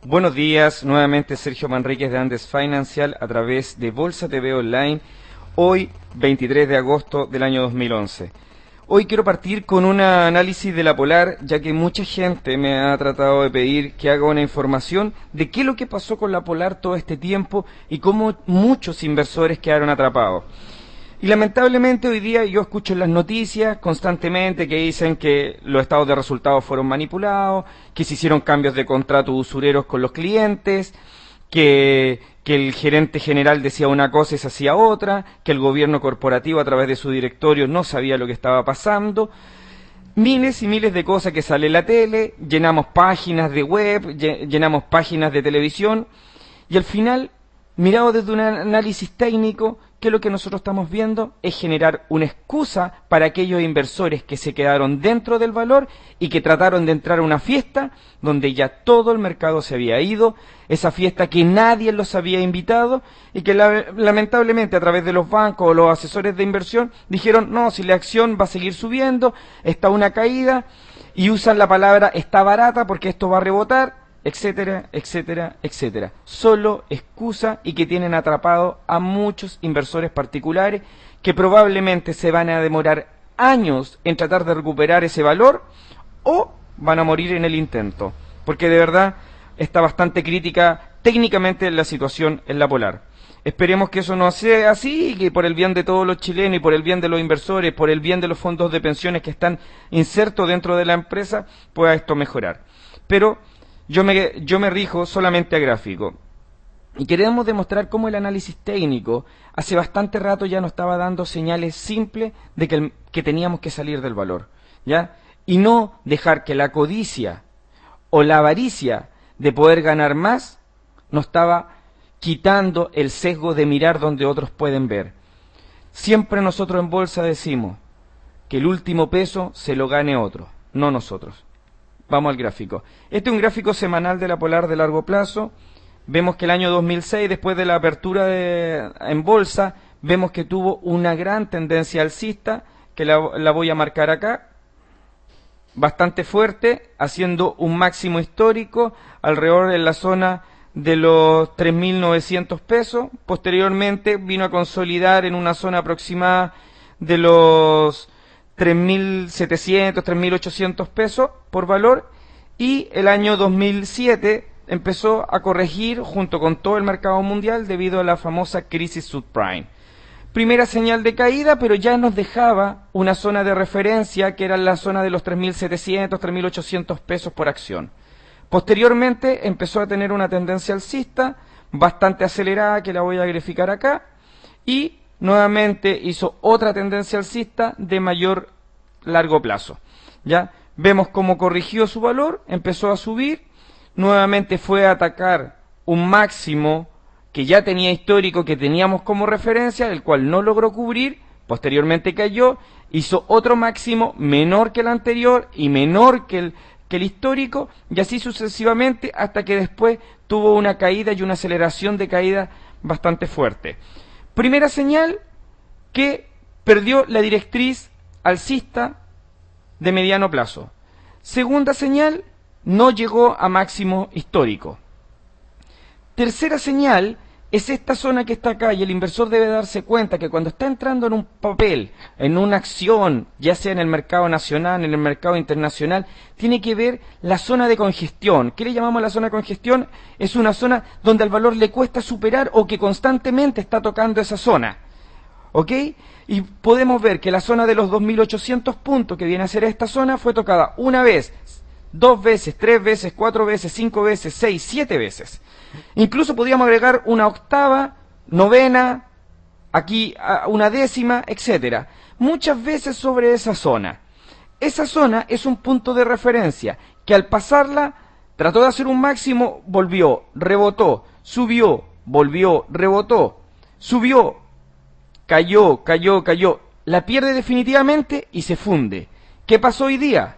Buenos días, nuevamente Sergio Manríquez de Andes Financial a través de Bolsa TV Online, hoy 23 de agosto del año 2011. Hoy quiero partir con un análisis de la Polar, ya que mucha gente me ha tratado de pedir que haga una información de qué es lo que pasó con la Polar todo este tiempo y cómo muchos inversores quedaron atrapados. Y lamentablemente hoy día yo escucho en las noticias constantemente que dicen que los estados de resultados fueron manipulados, que se hicieron cambios de contrato usureros con los clientes, que el gerente general decía una cosa y se hacía otra, que el gobierno corporativo a través de su directorio no sabía lo que estaba pasando. Miles y miles de cosas que sale en la tele, llenamos páginas de web, llenamos páginas de televisión y al final, mirado desde un análisis técnico, que lo que nosotros estamos viendo es generar una excusa para aquellos inversores que se quedaron dentro del valor y que trataron de entrar a una fiesta donde ya todo el mercado se había ido, esa fiesta que nadie los había invitado y que lamentablemente a través de los bancos o los asesores de inversión dijeron, no, si la acción va a seguir subiendo, está una caída, y usan la palabra está barata porque esto va a rebotar, etcétera, etcétera, etcétera. Solo excusa y que tienen atrapado a muchos inversores particulares que probablemente se van a demorar años en tratar de recuperar ese valor o van a morir en el intento, porque de verdad está bastante crítica técnicamente la situación en la Polar. Esperemos que eso no sea así y que por el bien de todos los chilenos y por el bien de los inversores, por el bien de los fondos de pensiones que están insertos dentro de la empresa, pueda esto mejorar. Pero yo me rijo solamente a gráfico. Y queremos demostrar cómo el análisis técnico hace bastante rato ya nos estaba dando señales simples de que teníamos que salir del valor, ¿ya? Y no dejar que la codicia o la avaricia de poder ganar más nos estaba quitando el sesgo de mirar donde otros pueden ver. Siempre nosotros en bolsa decimos que el último peso se lo gane otro, no nosotros. Vamos al gráfico. Este es un gráfico semanal de la Polar de largo plazo. Vemos que el año 2006, después de la apertura en bolsa, vemos que tuvo una gran tendencia alcista, que la voy a marcar acá, bastante fuerte, haciendo un máximo histórico alrededor en la zona de los 3.900 pesos. Posteriormente vino a consolidar en una zona aproximada de los 3.700, 3.800 pesos por valor, y el año 2007 empezó a corregir junto con todo el mercado mundial debido a la famosa crisis subprime. Primera señal de caída, pero ya nos dejaba una zona de referencia que era la zona de los 3.700, 3.800 pesos por acción. Posteriormente empezó a tener una tendencia alcista bastante acelerada, que la voy a graficar acá, y nuevamente hizo otra tendencia alcista de mayor largo plazo. Ya vemos cómo corrigió su valor, empezó a subir, nuevamente fue a atacar un máximo que ya tenía histórico, que teníamos como referencia, el cual no logró cubrir, posteriormente cayó, hizo otro máximo menor que el anterior y menor que el histórico, y así sucesivamente hasta que después tuvo una caída y una aceleración de caída bastante fuerte. Primera señal, que perdió la directriz alcista de mediano plazo. Segunda señal, no llegó a máximo histórico. Tercera señal es esta zona que está acá, y el inversor debe darse cuenta que cuando está entrando en un papel, en una acción, ya sea en el mercado nacional, en el mercado internacional, tiene que ver la zona de congestión. ¿Qué le llamamos la zona de congestión? Es una zona donde al valor le cuesta superar o que constantemente está tocando esa zona. ¿Ok? Y podemos ver que la zona de los 2.800 puntos, que viene a ser esta zona, fue tocada una vez, dos veces, tres veces, cuatro veces, cinco veces, 6, 7 veces. Incluso podríamos agregar una octava, novena, aquí una décima, etcétera. Muchas veces sobre esa zona. Esa zona es un punto de referencia que al pasarla trató de hacer un máximo, volvió, rebotó, subió, volvió, rebotó, subió, cayó, cayó, cayó, la pierde definitivamente y se funde. ¿Qué pasó hoy día?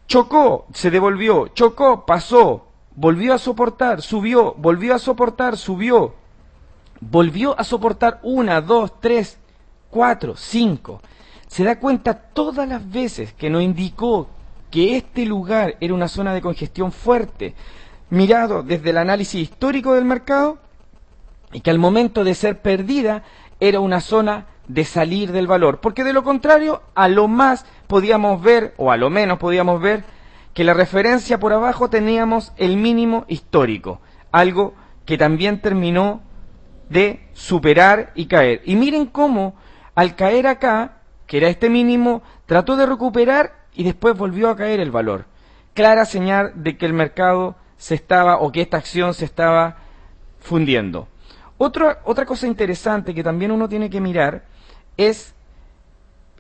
Chocó, se devolvió, chocó, pasó, volvió a soportar, subió, volvió a soportar, subió, volvió a soportar 1, 2, 3, 4, 5. Se da cuenta todas las veces que nos indicó que este lugar era una zona de congestión fuerte. mirado desde el análisis histórico del mercado y que al momento de ser perdida era una zona de salir del valor, porque de lo contrario a lo más podíamos ver, o a lo menos podíamos ver, que la referencia por abajo teníamos el mínimo histórico, algo que también terminó de superar y caer. Y miren cómo al caer acá, que era este mínimo, trató de recuperar y después volvió a caer el valor. Clara señal de que el mercado se estaba, o que esta acción se estaba fundiendo. Otra cosa interesante que también uno tiene que mirar es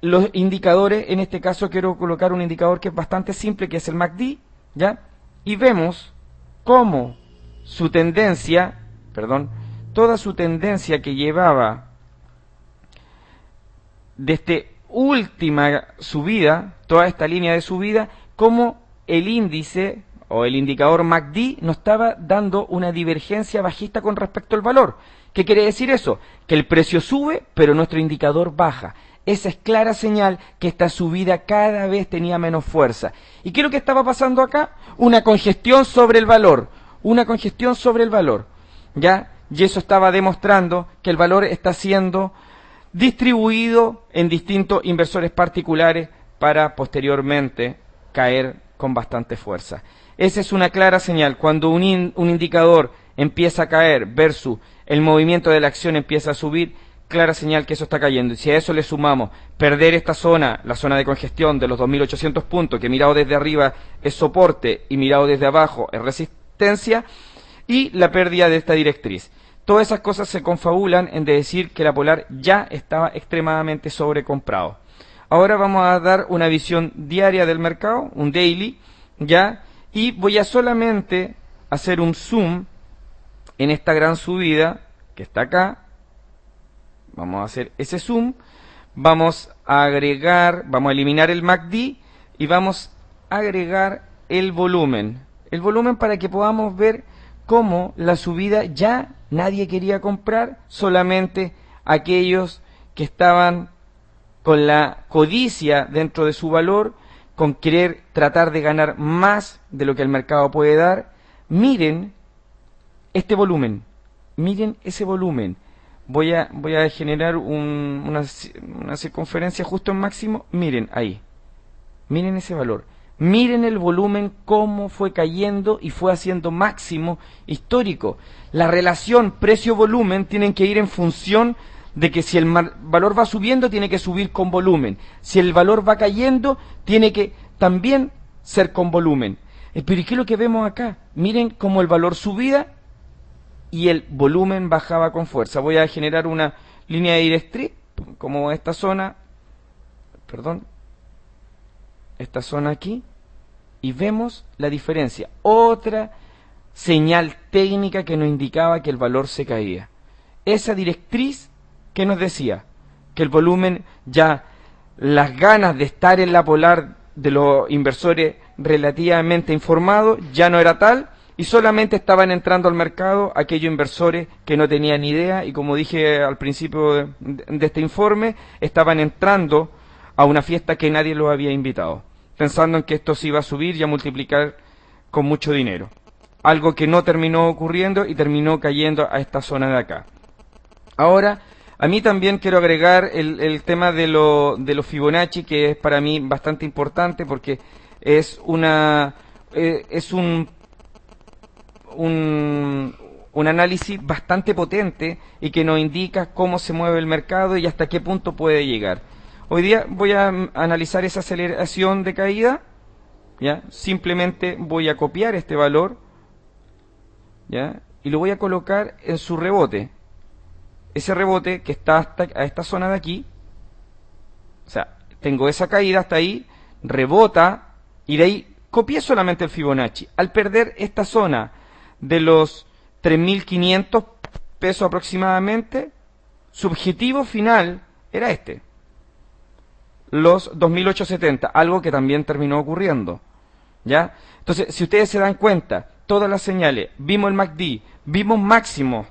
los indicadores. En este caso quiero colocar un indicador que es bastante simple, que es el MACD, ¿ya? Y vemos cómo su tendencia, toda su tendencia que llevaba desde última subida, toda esta línea de subida, cómo el índice o el indicador MACD nos estaba dando una divergencia bajista con respecto al valor. ¿Qué quiere decir eso? Que el precio sube, pero nuestro indicador baja. Esa es clara señal que esta subida cada vez tenía menos fuerza. ¿Y qué es lo que estaba pasando acá? Una congestión sobre el valor. Una congestión sobre el valor. ¿Ya? Y eso estaba demostrando que el valor está siendo distribuido en distintos inversores particulares para posteriormente caer con bastante fuerza. Esa es una clara señal. Cuando un indicador empieza a caer versus el movimiento de la acción empieza a subir, clara señal que eso está cayendo. Y si a eso le sumamos perder esta zona, la zona de congestión de los 2.800 puntos, que mirado desde arriba es soporte y mirado desde abajo es resistencia, y la pérdida de esta directriz. Todas esas cosas se confabulan en decir que la Polar ya estaba extremadamente sobrecomprado. Ahora vamos a dar una visión diaria del mercado, un daily, ¿ya? Y voy a solamente hacer un zoom en esta gran subida que está acá. Vamos a hacer ese zoom. Vamos a eliminar el MACD y vamos a agregar el volumen. El volumen para que podamos ver cómo la subida ya nadie quería comprar, solamente aquellos que estaban con la codicia dentro de su valor, con querer tratar de ganar más de lo que el mercado puede dar. Miren este volumen, miren ese volumen. Voy a generar una circunferencia justo en máximo. Miren ahí, miren ese valor. Miren el volumen cómo fue cayendo y fue haciendo máximo histórico. La relación precio-volumen tienen que ir en función de que si el valor va subiendo, tiene que subir con volumen. Si el valor va cayendo, tiene que también ser con volumen. Pero ¿y qué es lo que vemos acá? Miren cómo el valor subía y el volumen bajaba con fuerza. Voy a generar una línea de directriz, como esta zona, esta zona aquí, y vemos la diferencia. Otra señal técnica que nos indicaba que el valor se caía. Esa directriz que nos decía que el volumen, ya las ganas de estar en la Polar de los inversores relativamente informados ya no era tal, y solamente estaban entrando al mercado aquellos inversores que no tenían ni idea, y como dije al principio de este informe, estaban entrando a una fiesta que nadie los había invitado, pensando en que esto se iba a subir y a multiplicar con mucho dinero. Algo que no terminó ocurriendo y terminó cayendo a esta zona de acá. Ahora, a mí también quiero agregar el tema de los Fibonacci, que es para mí bastante importante porque es un análisis bastante potente y que nos indica cómo se mueve el mercado y hasta qué punto puede llegar. Hoy día voy a analizar esa aceleración de caída, ¿ya? Simplemente voy a copiar este valor, ¿ya? Y lo voy a colocar en su rebote. Ese rebote que está hasta a esta zona de aquí, o sea, tengo esa caída hasta ahí, rebota, y de ahí copié solamente el Fibonacci. Al perder esta zona de los 3.500 pesos aproximadamente, su objetivo final era este, los 2.870, algo que también terminó ocurriendo, ¿ya? Entonces, si ustedes se dan cuenta, todas las señales, vimos el MACD, vimos máximos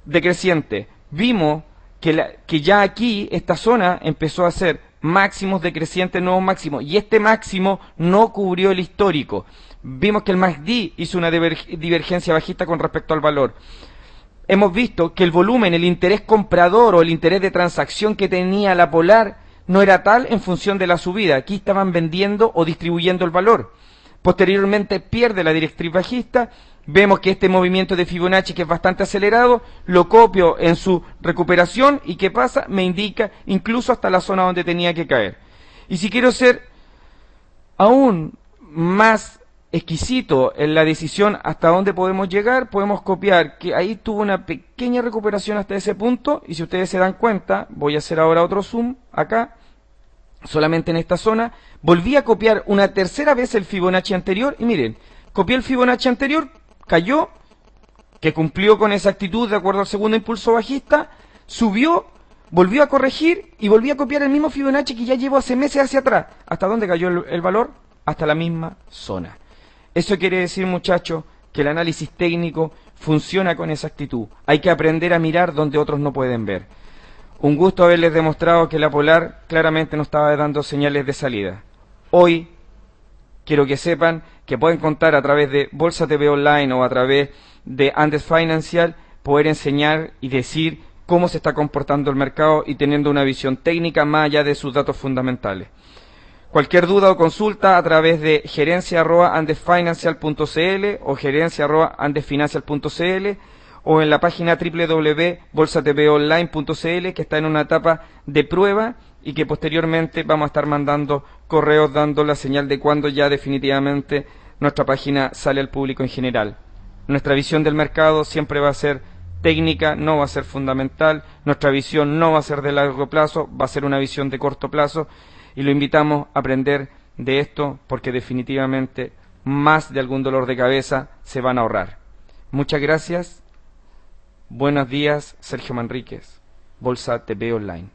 decreciente, vimos que ya aquí esta zona empezó a ser máximos decrecientes, nuevos máximos, y este máximo no cubrió el histórico. Vimos que el MACD hizo una divergencia bajista con respecto al valor. Hemos visto que el volumen, el interés comprador o el interés de transacción que tenía la Polar no era tal en función de la subida. Aquí estaban vendiendo o distribuyendo el valor. Posteriormente pierde la directriz bajista. Vemos que este movimiento de Fibonacci, que es bastante acelerado, lo copio en su recuperación y ¿qué pasa? Me indica incluso hasta la zona donde tenía que caer. Y si quiero ser aún más exquisito en la decisión hasta dónde podemos llegar, podemos copiar que ahí tuvo una pequeña recuperación hasta ese punto, y si ustedes se dan cuenta, voy a hacer ahora otro zoom acá, solamente en esta zona, volví a copiar una tercera vez el Fibonacci anterior, y miren, copié el Fibonacci anterior, cayó, que cumplió con exactitud de acuerdo al segundo impulso bajista, subió, volvió a corregir y volví a copiar el mismo Fibonacci que ya llevo hace meses hacia atrás. ¿Hasta dónde cayó el valor? Hasta la misma zona. Eso quiere decir, muchachos, que el análisis técnico funciona con exactitud. Hay que aprender a mirar donde otros no pueden ver. Un gusto haberles demostrado que la Polar claramente no estaba dando señales de salida. Hoy quiero que sepan que pueden contar a través de Bolsa TV Online o a través de Andes Financial, poder enseñar y decir cómo se está comportando el mercado y teniendo una visión técnica más allá de sus datos fundamentales. Cualquier duda o consulta a través de gerencia@andesfinancial.cl o gerencia@andesfinancial.cl o en la página www.bolsatvonline.cl, que está en una etapa de prueba y que posteriormente vamos a estar mandando correos dando la señal de cuando ya definitivamente nuestra página sale al público en general. Nuestra visión del mercado siempre va a ser técnica, no va a ser fundamental. Nuestra visión no va a ser de largo plazo, va a ser una visión de corto plazo, y lo invitamos a aprender de esto porque definitivamente más de algún dolor de cabeza se van a ahorrar. Muchas gracias. Buenos días, Sergio Manríquez, Bolsa TV Online.